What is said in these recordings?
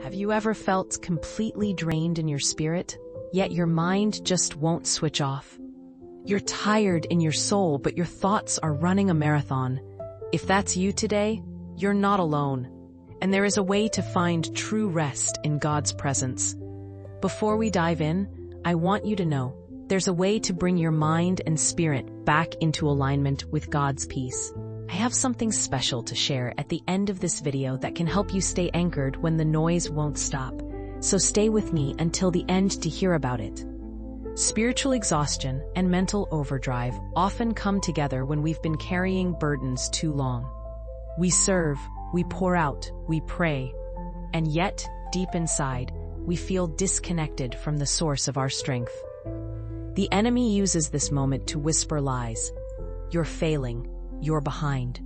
Have you ever felt completely drained in your spirit, yet your mind just won't switch off? You're tired in your soul, but your thoughts are running a marathon. If that's you today, you're not alone. And there is a way to find true rest in God's presence. Before we dive in, I want you to know there's a way to bring your mind and spirit back into alignment with God's peace. I have something special to share at the end of this video that can help you stay anchored when the noise won't stop. So stay with me until the end to hear about it. Spiritual exhaustion and mental overdrive often come together when we've been carrying burdens too long. We serve, we pour out, we pray, and yet, deep inside, we feel disconnected from the source of our strength. The enemy uses this moment to whisper lies. You're failing. You're behind.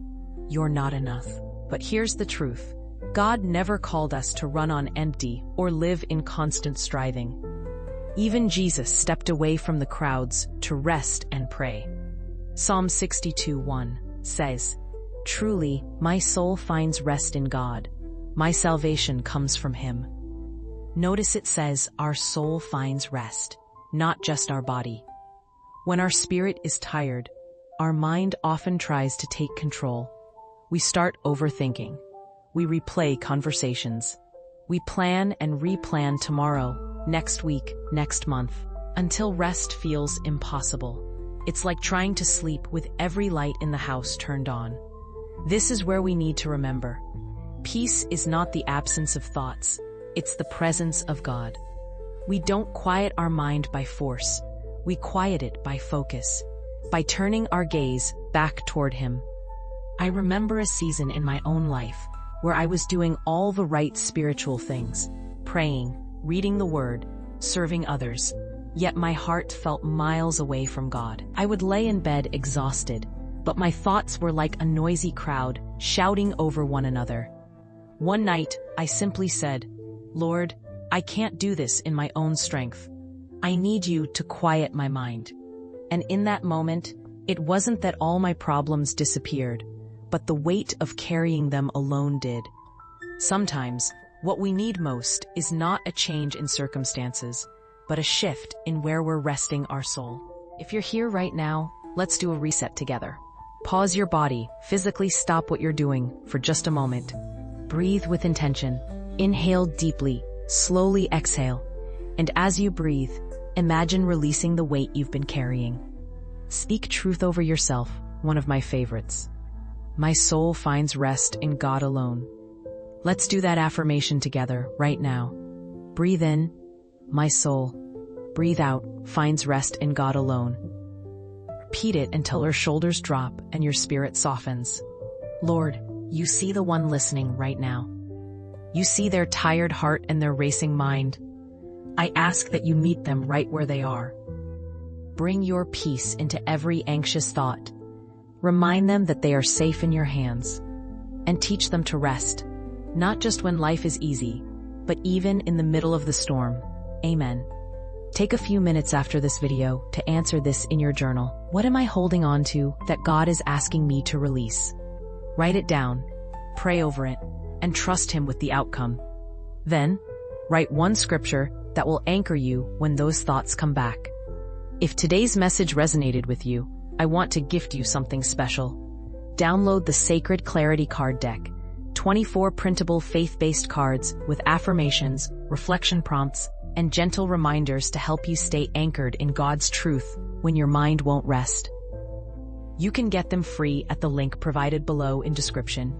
You're not enough. But here's the truth. God never called us to run on empty or live in constant striving. Even Jesus stepped away from the crowds to rest and pray. Psalm 62:1 says, "Truly, my soul finds rest in God. My salvation comes from Him." Notice it says our soul finds rest, not just our body. When our spirit is tired, our mind often tries to take control. We start overthinking. We replay conversations. We plan and replan tomorrow, next week, next month, until rest feels impossible. It's like trying to sleep with every light in the house turned on. This is where we need to remember. Peace is not the absence of thoughts. It's the presence of God. We don't quiet our mind by force. We quiet it by focus, by turning our gaze back toward Him. I remember a season in my own life where I was doing all the right spiritual things, praying, reading the Word, serving others, yet my heart felt miles away from God. I would lay in bed exhausted, but my thoughts were like a noisy crowd shouting over one another. One night, I simply said, "Lord, I can't do this in my own strength. I need you to quiet my mind." And in that moment, it wasn't that all my problems disappeared, but the weight of carrying them alone did. Sometimes, what we need most is not a change in circumstances, but a shift in where we're resting our soul. If you're here right now, let's do a reset together. Pause your body, physically stop what you're doing for just a moment. Breathe with intention. Inhale deeply, slowly exhale. And as you breathe, imagine releasing the weight you've been carrying. Speak truth over yourself, one of my favorites. My soul finds rest in God alone. Let's do that affirmation together right now. Breathe in, my soul. Breathe out, finds rest in God alone. Repeat it until your shoulders drop and your spirit softens. Lord, you see the one listening right now. You see their tired heart and their racing mind. I ask that you meet them right where they are. Bring your peace into every anxious thought. Remind them that they are safe in your hands. And teach them to rest, not just when life is easy, but even in the middle of the storm. Amen. Take a few minutes after this video to answer this in your journal. What am I holding on to that God is asking me to release? Write it down, pray over it, and trust Him with the outcome. Then, write one scripture that will anchor you when those thoughts come back. If today's message resonated with you, I want to gift you something special. Download the Sacred Clarity Card Deck, 24 printable faith-based cards with affirmations, reflection prompts, and gentle reminders to help you stay anchored in God's truth when your mind won't rest. You can get them free at the link provided below in description.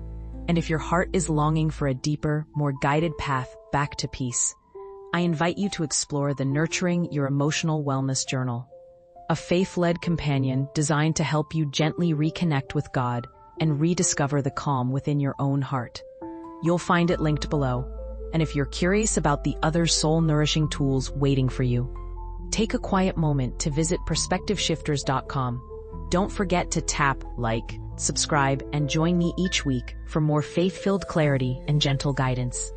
And if your heart is longing for a deeper, more guided path back to peace, I invite you to explore the Nurturing Your Emotional Wellness Journal, a faith-led companion designed to help you gently reconnect with God and rediscover the calm within your own heart. You'll find it linked below. And if you're curious about the other soul-nourishing tools waiting for you, take a quiet moment to visit perspectiveshifters.com. Don't forget to tap like, subscribe, and join me each week for more faith-filled clarity and gentle guidance.